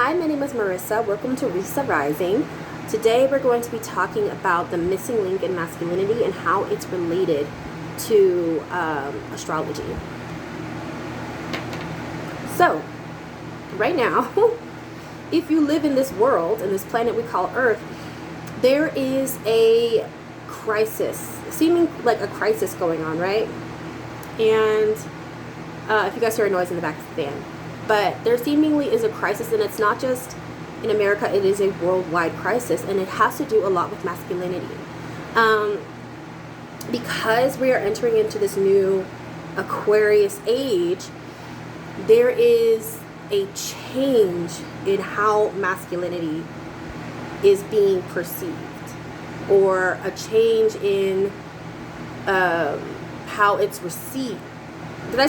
Hi, my name is Marissa. Welcome to Risa Rising. Today we're going to be talking about the missing link in masculinity and how it's related to astrology. So, right now, if you live in this world, in this planet we call Earth, there is a crisis, seeming like a crisis going on, right? And if you guys hear a noise in the back of the fan. But there seemingly is a crisis, and it's not just in America, it is a worldwide crisis, and it has to do a lot with masculinity. Because we are entering into this new Aquarius age, there is a change in how masculinity is being perceived, or a change in how it's received. Did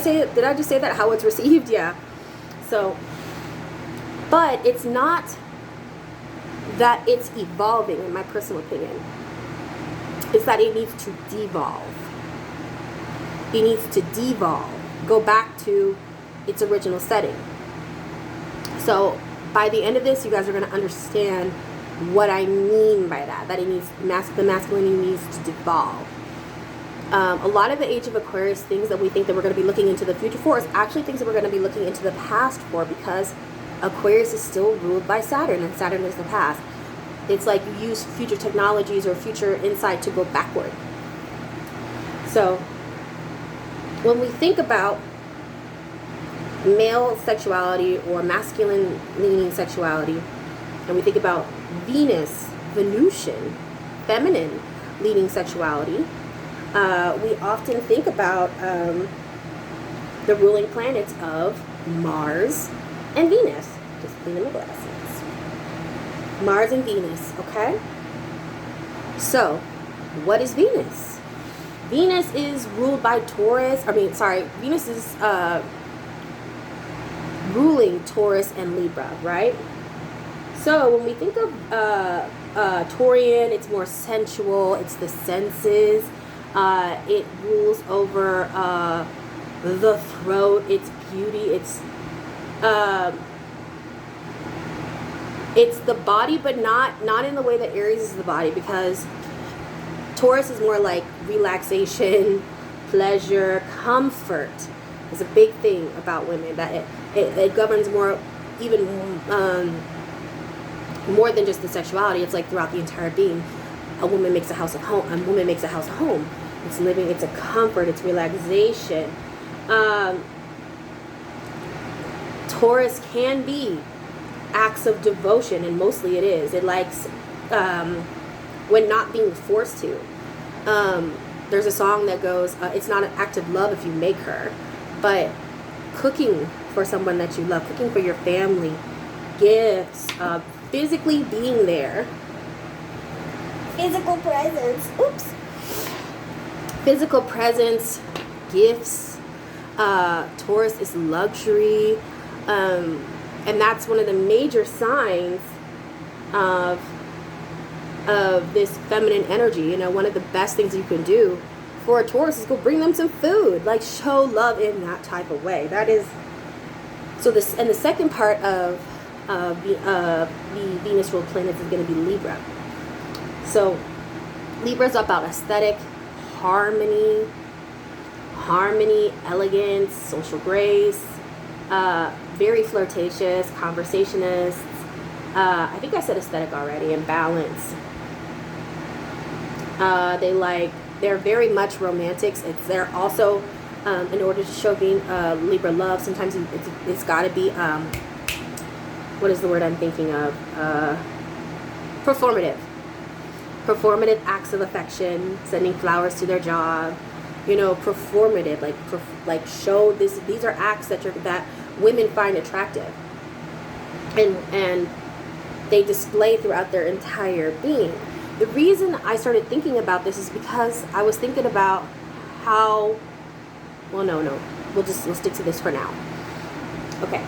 I just say that? How it's received? Yeah. So, but it's not that it's evolving, in my personal opinion. It's that it needs to devolve. It needs to devolve. Go back to its original setting. So, by the end of this, you guys are going to understand what I mean by that. That it needs, the masculinity needs to devolve. A lot of the Age of Aquarius things that we think that we're going to be looking into the future for is actually things that we're going to be looking into the past for, because Aquarius is still ruled by Saturn, and Saturn is the past. It's like you use future technologies or future insight to go backward. So when we think about male sexuality or masculine leaning sexuality, and we think about Venusian, feminine leaning sexuality, we often think about the ruling planets of Mars and Venus. Just cleaning my glasses. Mars and Venus, okay? So, what is Venus? Venus is ruled by Taurus. Venus is ruling Taurus and Libra, right? So, when we think of Taurian, it's more sensual, it's the senses. It rules over the throat, its beauty, it's the body, but not in the way that Aries is the body, because Taurus is more like relaxation, pleasure, comfort is a big thing about women, that it governs more, even more than just the sexuality. It's like throughout the entire being. A woman makes a house a home. It's living, it's a comfort, it's relaxation. Taurus can be acts of devotion, and mostly it is. It likes when not being forced to. There's a song that goes, it's not an act of love if you make her, but cooking for someone that you love, cooking for your family, gifts, physically being there. Physical presence. Oops. Physical presence, gifts. Taurus is luxury. And that's one of the major signs of this feminine energy. You know, one of the best things you can do for a Taurus is go bring them some food. Like, show love in that type of way. That is... So this, and the second part of the Venus ruled planets is going to be Libra. So, Libra is about aesthetic, harmony, elegance, social grace, very flirtatious, conversationist. I think I said aesthetic already, and balance. They're very much romantics. They're also, in order to show being Libra love, sometimes it's got to be, what is the word I'm thinking of? Performative acts of affection, sending flowers to their job, performative, like show this. These are acts that women find attractive, and they display throughout their entire being. The reason I started thinking about this is because I was thinking about how. Well, no, we'll stick to this for now. Okay,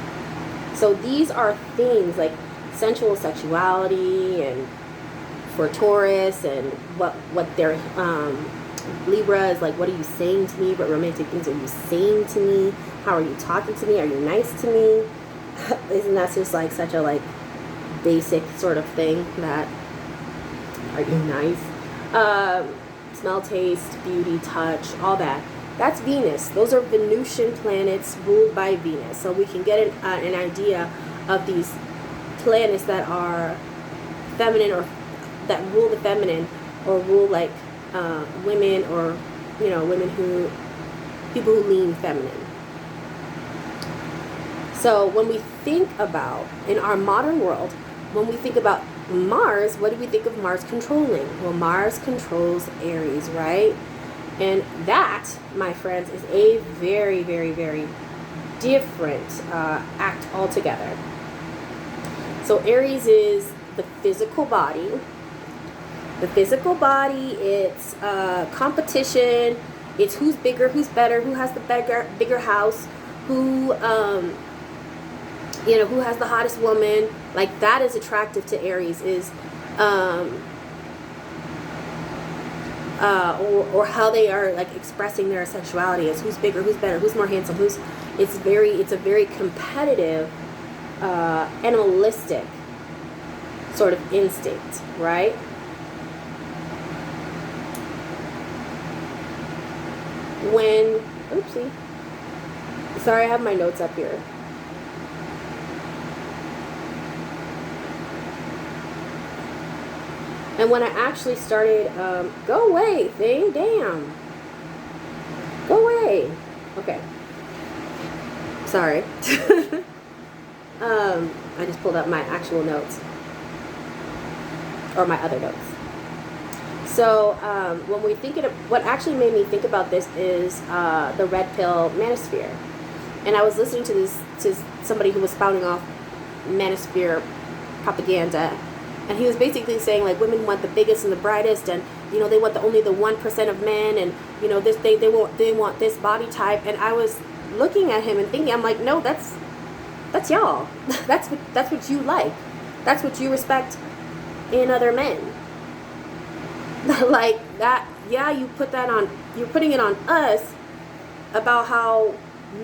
so these are things like sensual sexuality, and for Taurus, and what their Libra is like. What are you saying to me? What romantic things are you saying to me? How are you talking to me? Are you nice to me? Isn't that just like such a basic sort of thing that are you nice? Smell, taste, beauty, touch, all that. That's Venus. Those are Venusian planets ruled by Venus. So we can get an idea of these planets that are feminine, or that rule the feminine, or rule like women, or people who lean feminine. So when we think about, in our modern world, when we think about Mars, what do we think of Mars controlling? Well, Mars controls Aries, right? And that, my friends, is a very, very, very different act altogether. So Aries is the physical body. The physical body, it's competition. It's who's bigger, who's better, who has the bigger house, who who has the hottest woman. Like, that is attractive to Aries, is or how they are like expressing their sexuality, is who's bigger, who's better, who's more handsome, it's a very competitive, animalistic sort of instinct, right? Sorry, I have my notes up here. And when I actually started, go away, thing, damn. Go away. Okay. Sorry. I just pulled up my actual notes. Or my other notes. So, when we think of, what actually made me think about this is the red pill manosphere. And I was listening to somebody who was spouting off manosphere propaganda. And he was basically saying, like, women want the biggest and the brightest, and they want only the 1% of men, and this they want this body type. And I was looking at him and thinking, I'm like, no, that's y'all. that's what you like. That's what you respect in other men. Like that. Yeah, you're putting it on us about how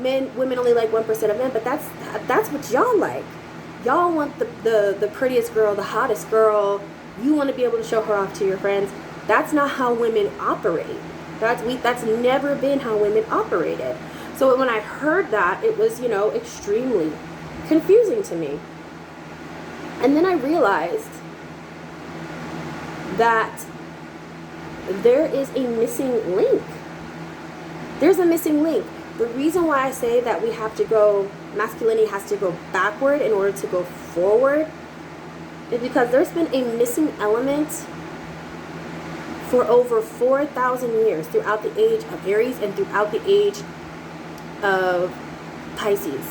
women only like 1% of men, but that's what y'all like. Y'all want the prettiest girl, the hottest girl. You want to be able to show her off to your friends. That's not how women operate. That's never been how women operated. So when I heard that, it was, extremely confusing to me. And then I realized that there is a missing link. There's a missing link. The reason why I say that masculinity has to go backward in order to go forward is because there's been a missing element for over 4,000 years throughout the age of Aries and throughout the age of Pisces.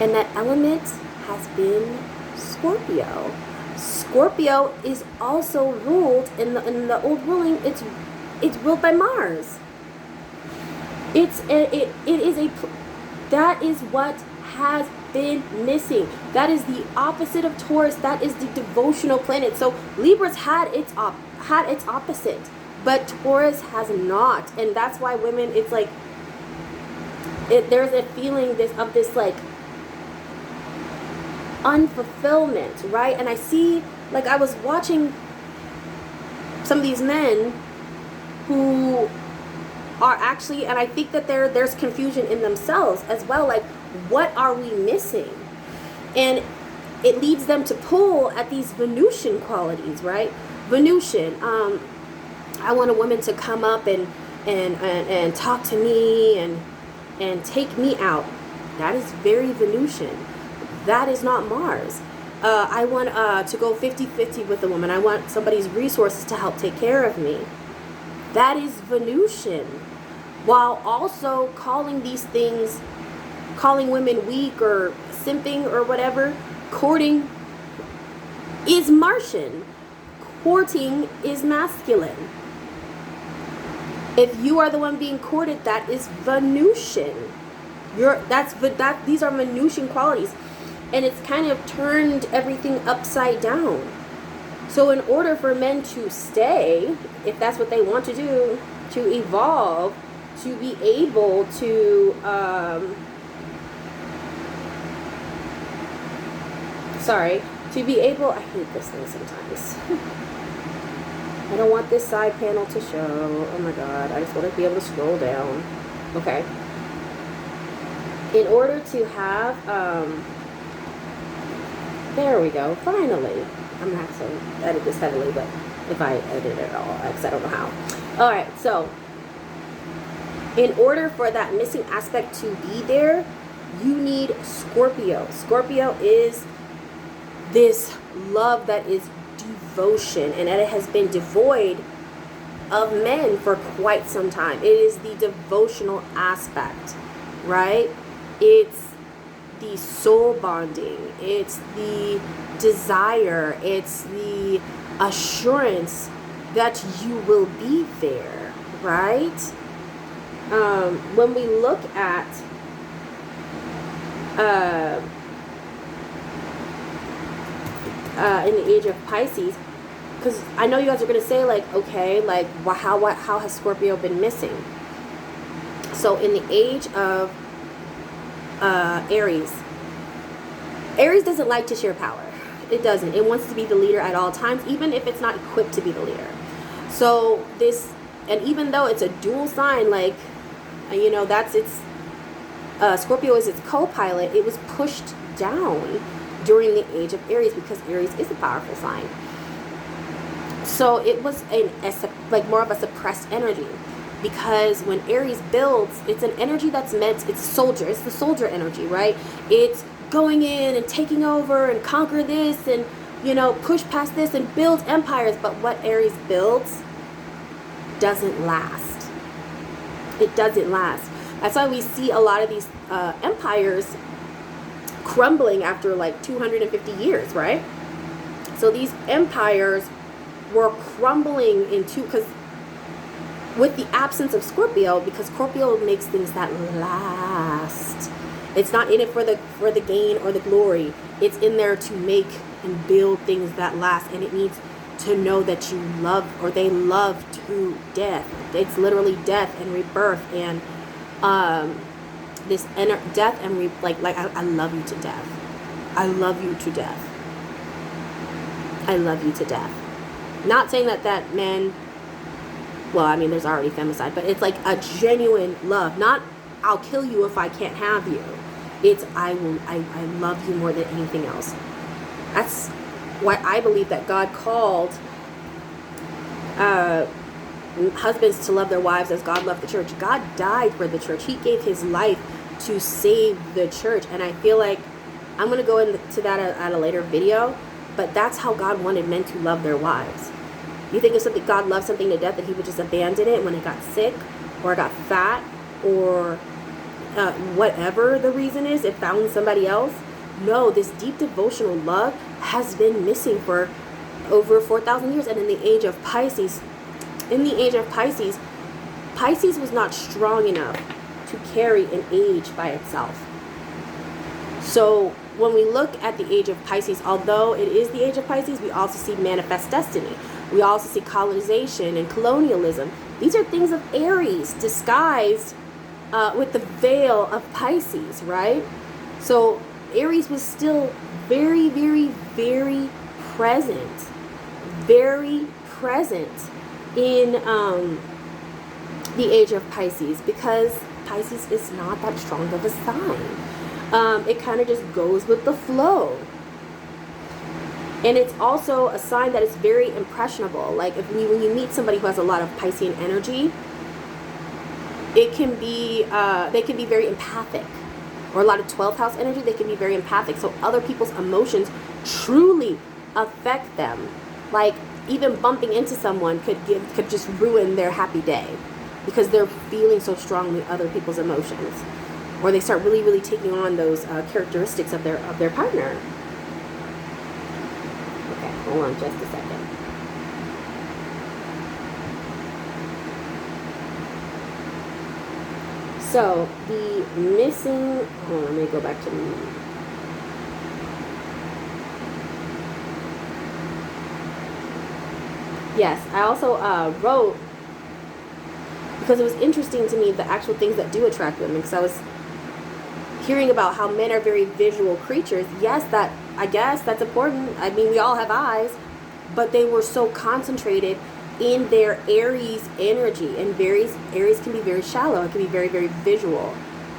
And that element has been Scorpio. Scorpio is also ruled in the old ruling. It's ruled by Mars. That is what has been missing. That is the opposite of Taurus. That is the devotional planet. So Libra's had its opposite, but Taurus has not, and that's why women. It's like there's a feeling of this like unfulfillment, right? And I see, like, I was watching some of these men who are actually, and I think that there's confusion in themselves as well, like, what are we missing? And it leads them to pull at these Venusian qualities, right? Venusian, I want a woman to come up and talk to me and take me out. That is very Venusian. That is not Mars. I want to go 50-50 with a woman. I want somebody's resources to help take care of me. That is Venusian. While also calling these things, calling women weak or simping or whatever, courting is Martian. Courting is masculine. If you are the one being courted, that is Venusian. These are Venusian qualities. And it's kind of turned everything upside down. So in order for men to stay, if that's what they want to do, to evolve, to be able to sorry, to be able, I hate this thing sometimes. I don't want this side panel to show. Oh my God, I just want to be able to scroll down. Okay. In order to have, there we go, finally. I'm going to have to edit this heavily, but if I edit it at all, because I don't know how. All right, so in order for that missing aspect to be there, you need Scorpio. Scorpio is this love that is devotion, and it has been devoid of men for quite some time. It is the devotional aspect, right? It's the soul bonding. It's the desire. It's the assurance that you will be there, right? When we look at in the age of Pisces, because I know you guys are going to say, like, okay, like, how has Scorpio been missing? So in the age of Aries doesn't like to share power. It doesn't. It wants to be the leader at all times, even if it's not equipped to be the leader. So this, and even though it's a dual sign, like, you know, that's its, Scorpio is its co-pilot, it was pushed down during the age of Aries because Aries is a powerful sign. So it was like more of a suppressed energy, because when Aries builds, it's an energy that's meant, it's soldier, it's the soldier energy, right? It's going in and taking over and conquer this and, you know, push past this and build empires. But what Aries builds doesn't last. It doesn't last. That's why we see a lot of these empires crumbling after like 250 years, right? So these empires were crumbling into, because with the absence of Scorpio, because Scorpio makes things that last. It's not in it for the gain or the glory. It's in there to make and build things that last, and it needs to know that you love, or they love to death. It's literally death and rebirth, and this death and I love you to death. I love you to death. I love you to death. Not saying that men, well, I mean, there's already femicide, but it's like a genuine love. Not, I'll kill you if I can't have you. It's, I love you more than anything else. That's why I believe that God called husbands to love their wives as God loved the church. God died for the church. He gave his life to save the church. And I feel like I'm going to go into that at a later video, but that's how God wanted men to love their wives. You think if God loved something to death, that he would just abandon it when it got sick or got fat or whatever the reason is, it found somebody else? No, this deep devotional love has been missing for over 4,000 years. And in the age of Pisces, Pisces was not strong enough to carry an age by itself. So when we look at the age of Pisces, although it is the age of Pisces, we also see manifest destiny. We also see colonization and colonialism. These are things of Aries disguised with the veil of Pisces, right? So Aries was still very, very, very present. Very present in the age of Pisces, because Pisces is not that strong of a sign. It kind of just goes with the flow. And it's also a sign that is very impressionable. Like when you meet somebody who has a lot of Piscean energy, it can be they can be very empathic, or a lot of 12th house energy. They can be very empathic. So other people's emotions truly affect them. Like even bumping into someone could just ruin their happy day, because they're feeling so strongly other people's emotions, or they start really, really taking on those characteristics of their partner. Okay, hold on just a second. So the missing, hold on, let me go back to yes, I also wrote, because it was interesting to me, the actual things that do attract women, because I was hearing about how men are very visual creatures. Yes, that I guess that's important. I mean, we all have eyes, but they were so concentrated in their Aries energy, and Aries can be very shallow. It can be very, very visual.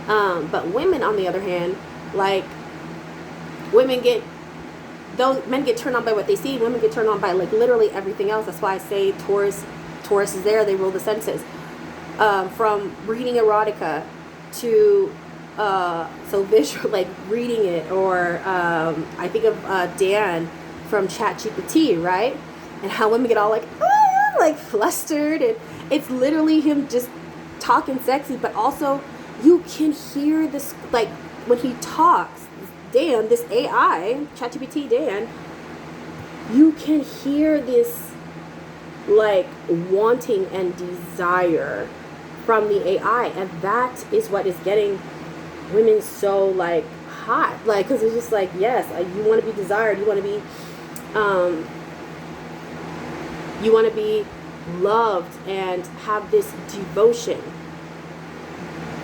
But women, on the other hand, like, men get turned on by what they see. Women get turned on by, like, literally everything else. That's why I say Taurus is there. They rule the senses. From reading erotica to so visual, like reading it, or I think of Dan from ChatGPT, right? And how women get all like flustered, and it's literally him just talking sexy, but also you can hear this, like, when he talks, Dan, this AI, ChatGPT Dan, you can hear this, like, wanting and desire from the AI, and that is what is getting women so, like, hot, like, because it's just like, yes, you want to be desired, you want to be loved and have this devotion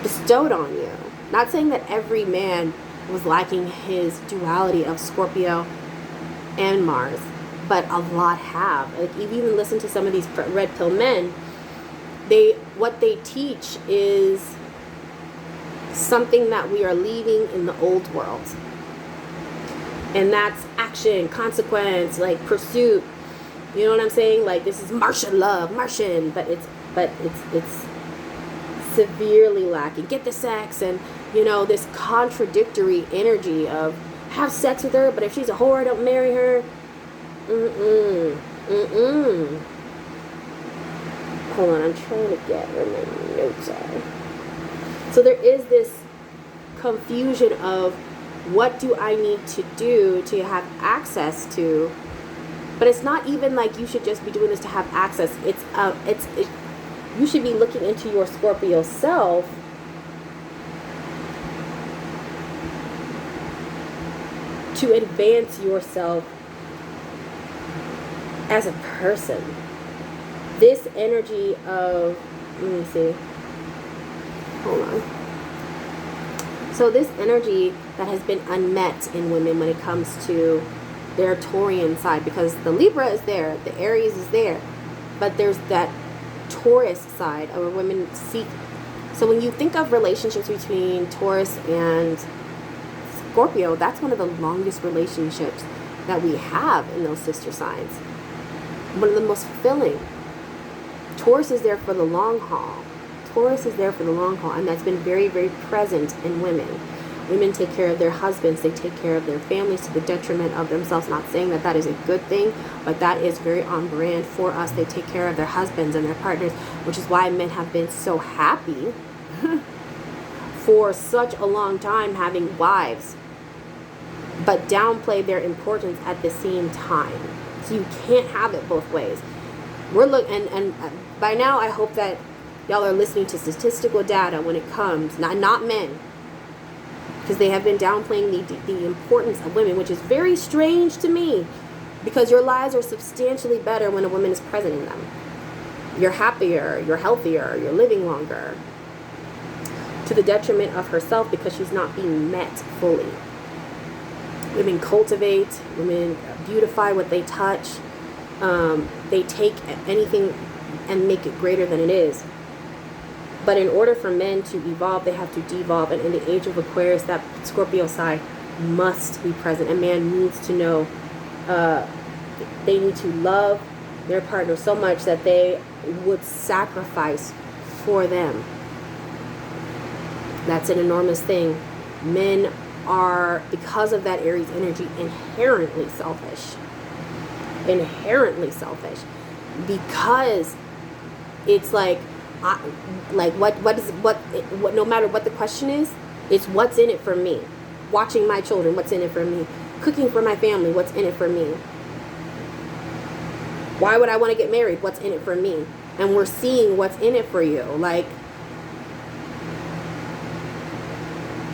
bestowed on you. Not saying that every man was lacking his duality of Scorpio and Mars, but a lot have. Like, if you even listen to some of these red pill men, what they teach is something that we are leaving in the old world, and that's action, consequence, like pursuit. You know what I'm saying? Like, this is Martian love, Martian, but it's severely lacking. Get the sex, and this contradictory energy of have sex with her, but if she's a whore, don't marry her. Hold on, I'm trying to get where my notes are. So there is this confusion of what do I need to do to have access to, but it's not even like you should just be doing this to have access. You should be looking into your Scorpio self to advance yourself as a person. This energy of, let me see, hold on. So this energy that has been unmet in women when it comes to their Taurian side, because the Libra is there, the Aries is there, but there's that Taurus side where women seek. So when you think of relationships between Taurus and Scorpio, that's one of the longest relationships that we have in those sister signs. One of the most fulfilling. Taurus is there for the long haul. And that's been very, very present in women. Women take care of their husbands, they take care of their families to the detriment of themselves. Not saying that is a good thing, but that is very on brand for us. They take care of their husbands and their partners, which is why men have been so happy for such a long time having wives, but downplay their importance at the same time. So you can't have it both ways. And by now I hope that y'all are listening to statistical data when it comes, not men, because they have been downplaying the importance of women, which is very strange to me, because your lives are substantially better when a woman is present in them. You're happier, you're healthier, you're living longer, to the detriment of herself because she's not being met fully. Women cultivate, women beautify what they touch. They take anything and make it greater than it is. But in order for men to evolve, they have to devolve. And in the age of Aquarius, that Scorpio side must be present. A man needs to know they need to love their partner so much that they would sacrifice for them. That's an enormous thing. Men are, because of that Aries energy, inherently selfish. Because it's like, what no matter what the question is, it's what's in it for me. Watching my children, what's in it for me? Cooking for my family, what's in it for me? Why would I want to get married? What's in it for me? And we're seeing what's in it for you. Like,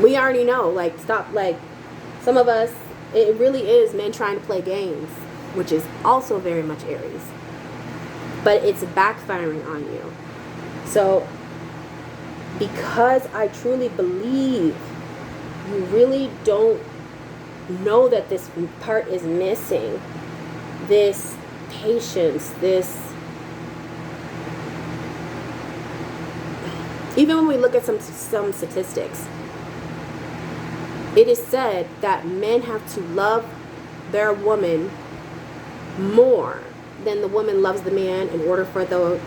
we already know, like, stop, like, some of us, it really is men trying to play games, which is also very much Aries. But it's backfiring on you. So, because I truly believe you really don't know that this part is missing. This patience, this... Even when we look at some statistics, it is said that men have to love their woman more than the woman loves the man in order for the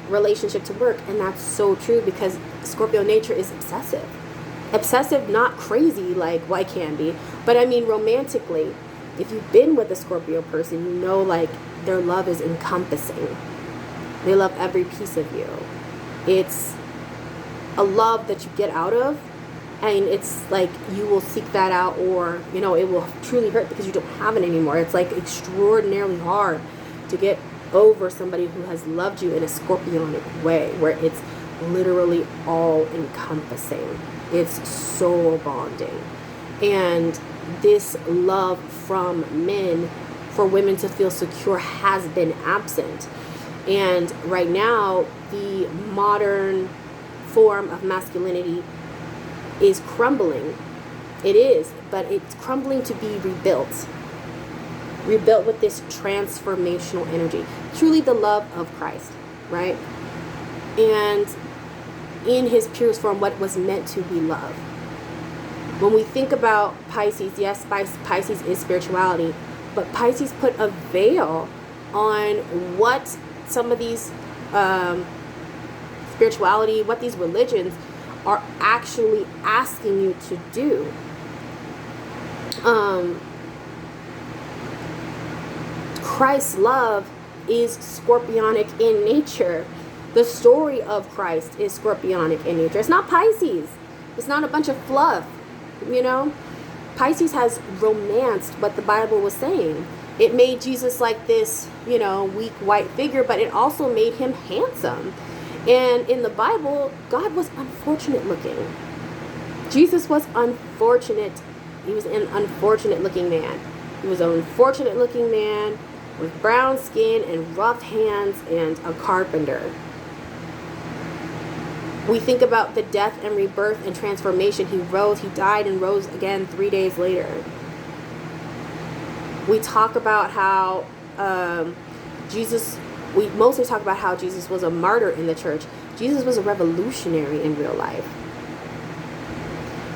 relationship to work. And that's so true, because Scorpio nature is obsessive. Obsessive, not crazy like I can be, but I mean romantically. If you've been with a Scorpio person, you know, like, their love is encompassing. They love every piece of you. It's a love that you get out of, and it's like you will seek that out, or, you know, it will truly hurt because you don't have it anymore. It's like extraordinarily hard to get over somebody who has loved you in a scorpionic way, where it's literally all encompassing. It's so bonding. And this love from men for women to feel secure has been absent. And right now, the modern form of masculinity is crumbling. It is, but it's crumbling to be rebuilt. Rebuilt with this transformational energy. Truly the love of Christ, right? And in his purest form, what was meant to be love. When we think about Pisces, yes, Pisces is spirituality, but Pisces put a veil on what some of these spirituality, what these religions are actually asking you to do. Christ's love is scorpionic in nature. The story of Christ is scorpionic in nature. It's not Pisces. It's not a bunch of fluff, you know? Pisces has romanced what the Bible was saying. It made Jesus like this, you know, weak white figure, but it also made him handsome. And in the Bible, God was unfortunate looking. Jesus was unfortunate. He was an unfortunate looking man. He was an unfortunate looking man with brown skin and rough hands and a carpenter. We think about the death and rebirth and transformation. He died and rose again 3 days later. We talk about how we mostly talk about how Jesus was a martyr in the church. Jesus was a revolutionary in real life.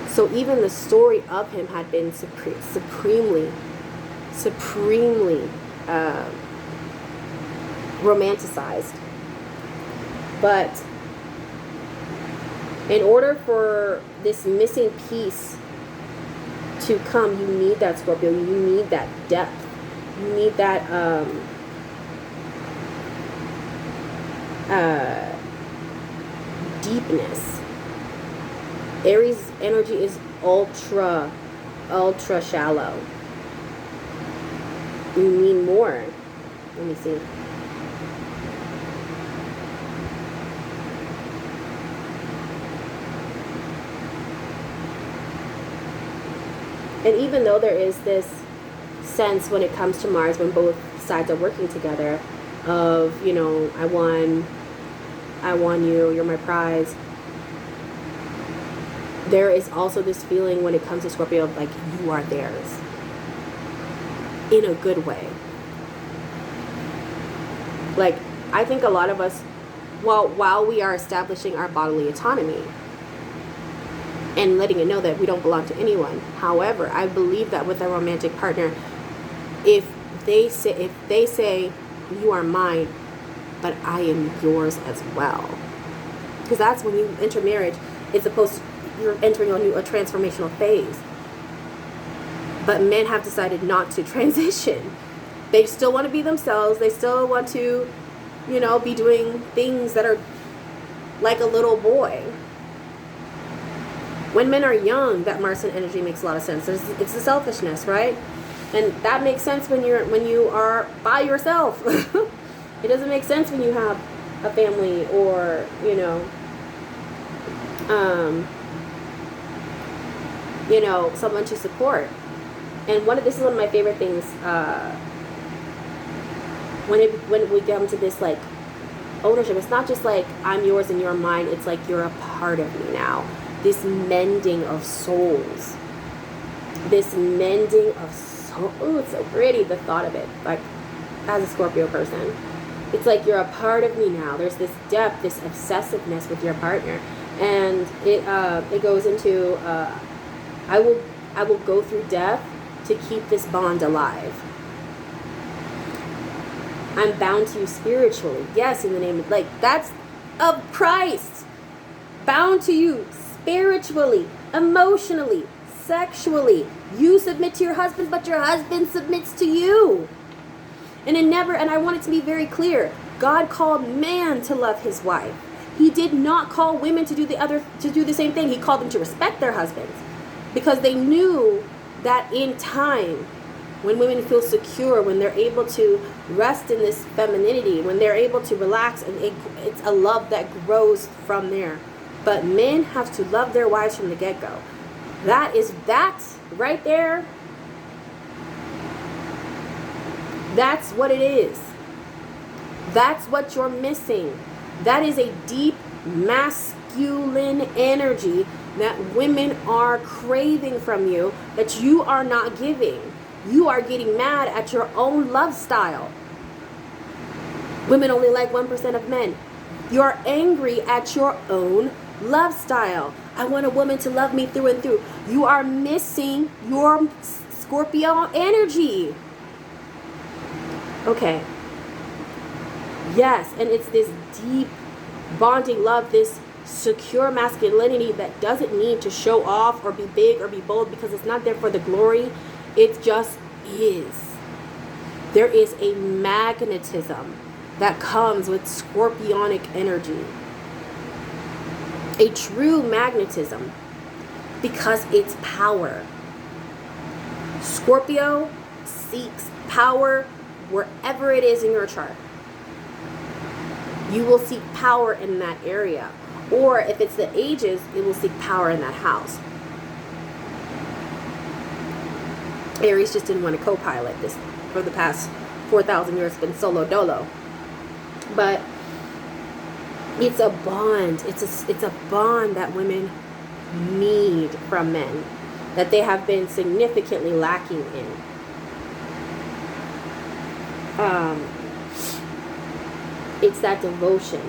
So even the story of him had been supremely romanticized. But in order for this missing piece to come, you need that Scorpio. You need that depth. You need that deepness. Aries energy is ultra shallow. You need more. Let me see. And even though there is this sense when it comes to Mars, when both sides are working together, of, you know, I won you, you're my prize. There is also this feeling when it comes to Scorpio of like, you are theirs. In a good way. Like, I think a lot of us, while we are establishing our bodily autonomy and letting it know that we don't belong to anyone. However, I believe that with a romantic partner, if they say you are mine, but I am yours as well. Because that's when you enter marriage, you're entering a transformational phase. But men have decided not to transition. They still want to be themselves. They still want to, you know, be doing things that are like a little boy. When men are young, that Martian energy makes a lot of sense. It's the selfishness, right? And that makes sense when you are by yourself. It doesn't make sense when you have a family or, someone to support. And this is one of my favorite things. When we come to this like ownership, it's not just like I'm yours and you're mine. It's like you're a part of me now. This mending of souls. this mending of soul. Oh, it's so pretty, the thought of it. Like, as a Scorpio person, it's like you're a part of me now. There's this depth, this obsessiveness with your partner, and it goes into I will go through death to keep this bond alive. I'm bound to you spiritually. Yes, in the name of, like, that's of Christ. Bound to you spiritually, emotionally, sexually. You submit to your husband, but your husband submits to you. And I want it to be very clear, God called man to love his wife. He did not call women to do the same thing. He called them to respect their husbands, because they knew that in time, when women feel secure, when they're able to rest in this femininity, when they're able to relax, and it's a love that grows from there. But men have to love their wives from the get-go. That right there. That's what it is. That's what you're missing. That is a deep masculine energy that women are craving from you, that you are not giving. You are getting mad at your own love style. Women only like 1% of men. You're angry at your own love style. I want a woman to love me through and through. You are missing your Scorpio energy. Okay. Yes, and it's this deep bonding love, this secure masculinity that doesn't need to show off or be big or be bold, because it's not there for the glory. It just is. There is a magnetism that comes with scorpionic energy. A true magnetism, because it's power. Scorpio seeks power wherever it is in your chart. You will seek power in that area. Or if it's the ages, it will seek power in that house. Aries just didn't want to co-pilot this for the past 4,000 years. It's been solo dolo. But it's a bond. It's a bond that women need from men, that they have been significantly lacking in. It's that devotion.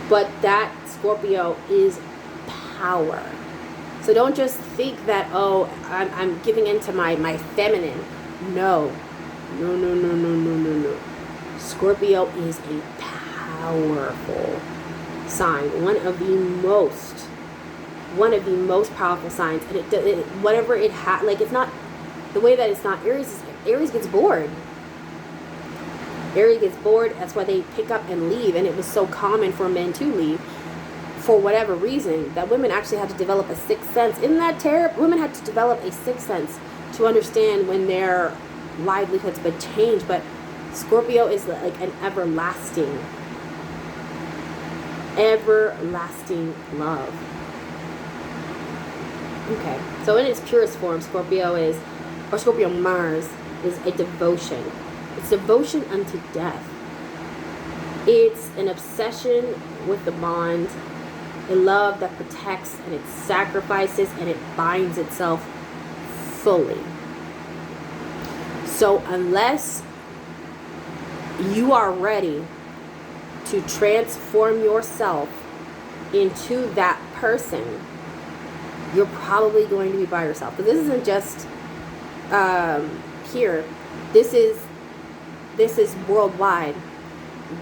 But that Scorpio is power. So don't just think that, oh, I'm giving into my feminine. No. No. Scorpio is a powerful sign. One of the most powerful signs. And whatever it has, like, it's not, the way that it's not Aries, Aries gets bored. Aries gets bored. That's why they pick up and leave. And it was so common for men to leave for whatever reason, that women actually had to develop a sixth sense. Isn't that terrible? Women had to develop a sixth sense to understand when their livelihoods would change. But Scorpio is like an everlasting love. Okay, so in its purest form, Scorpio Mars is a devotion. It's devotion unto death. It's an obsession with the bond, a love that protects and it sacrifices and it binds itself fully. So unless you are ready to transform yourself into that person, you're probably going to be by yourself. But this isn't just here. This is worldwide.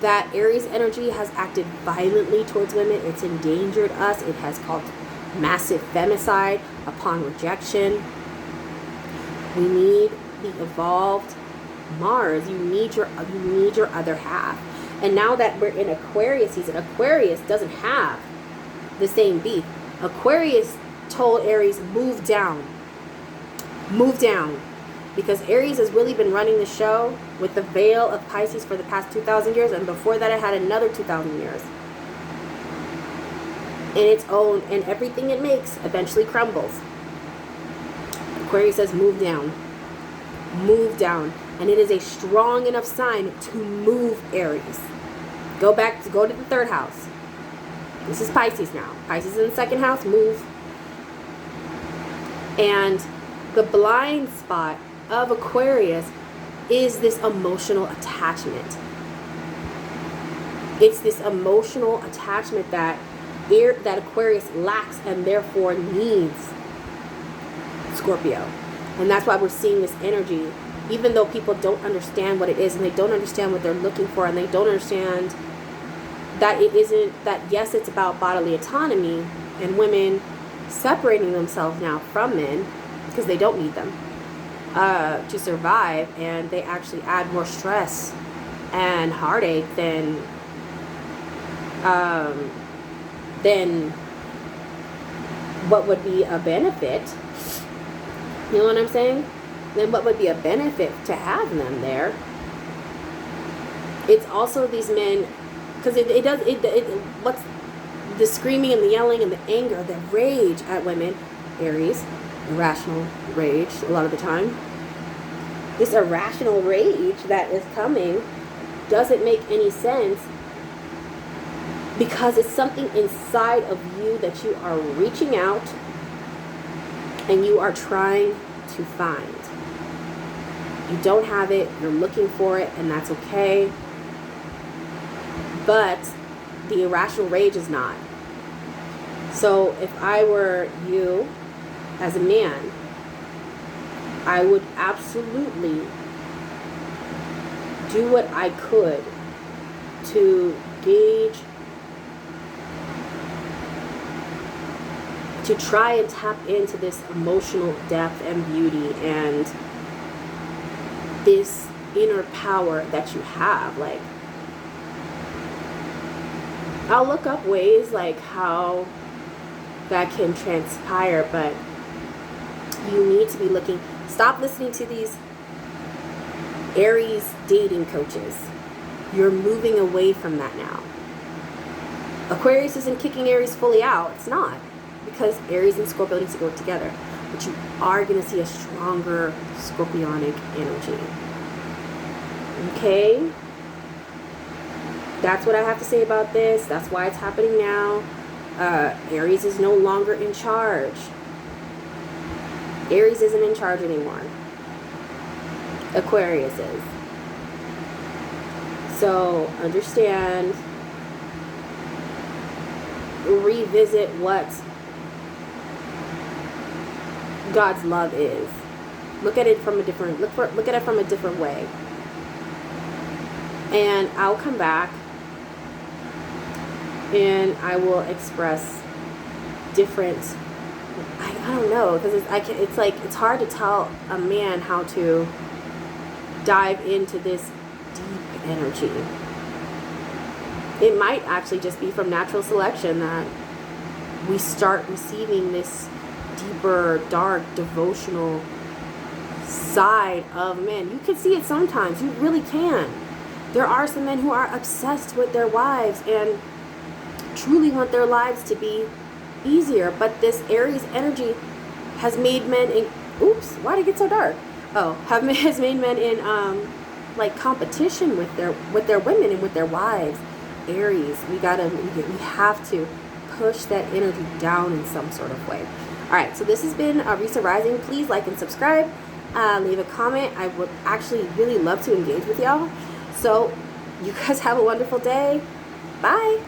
That Aries energy has acted violently towards women. It's endangered us. It has caused massive femicide upon rejection. We need the evolved Mars. You need your other half. And now that we're in Aquarius season, Aquarius doesn't have the same beef. Aquarius told Aries, move down. Move down. Because Aries has really been running the show with the veil of Pisces for the past 2,000 years. And before that, it had another 2,000 years. In its own, and everything it makes eventually crumbles. Aquarius says, move down. Move down. And it is a strong enough sign to move Aries. Go to the third house. This is Pisces now. Pisces in the second house, move. And the blind spot of Aquarius is this emotional attachment. It's this emotional attachment that Aquarius lacks and therefore needs Scorpio. And that's why we're seeing this energy, even though people don't understand what it is, and they don't understand what they're looking for, and they don't understand that it isn't, that yes, it's about bodily autonomy and women separating themselves now from men because they don't need them to survive, and they actually add more stress and heartache than what would be a benefit. You know what I'm saying? Then what would be a benefit to have them there? It's also these men, because what's the screaming and the yelling and the anger, the rage at women, Aries, irrational rage a lot of the time. This irrational rage that is coming doesn't make any sense because it's something inside of you that you are reaching out and you are trying to find. You don't have it, you're looking for it, and that's okay. But the irrational rage is not. So if I were you as a man, I would absolutely do what I could to gauge, to try and tap into this emotional depth and beauty and this inner power that you have. Like, I'll look up ways like how that can transpire, but you need to be looking. Stop listening to these Aries dating coaches. You're moving away from that now. Aquarius isn't kicking Aries fully out. It's not. Because Aries and Scorpio needs to go together. But you are going to see a stronger scorpionic energy. Okay? That's what I have to say about this. That's why it's happening now. Aries is no longer in charge. Aries isn't in charge anymore. Aquarius is. So understand, revisit what God's love is. Look at it from a different look at it from a different way. And I'll come back and I will express different, I don't know, because it's like it's hard to tell a man how to dive into this deep energy. It might actually just be from natural selection that we start receiving this deeper, dark, devotional side of men. You can see it sometimes. You really can. There are some men who are obsessed with their wives and truly want their lives to be easier. But this Aries energy has made men in... Oops, why did it get so dark? Has made men in like competition with their women and with their wives. Aries, we have to push that energy down in some sort of way. All right, so this has been Risa Rising. Please like and subscribe. Leave a comment. I would actually really love to engage with y'all. So you guys have a wonderful day. Bye.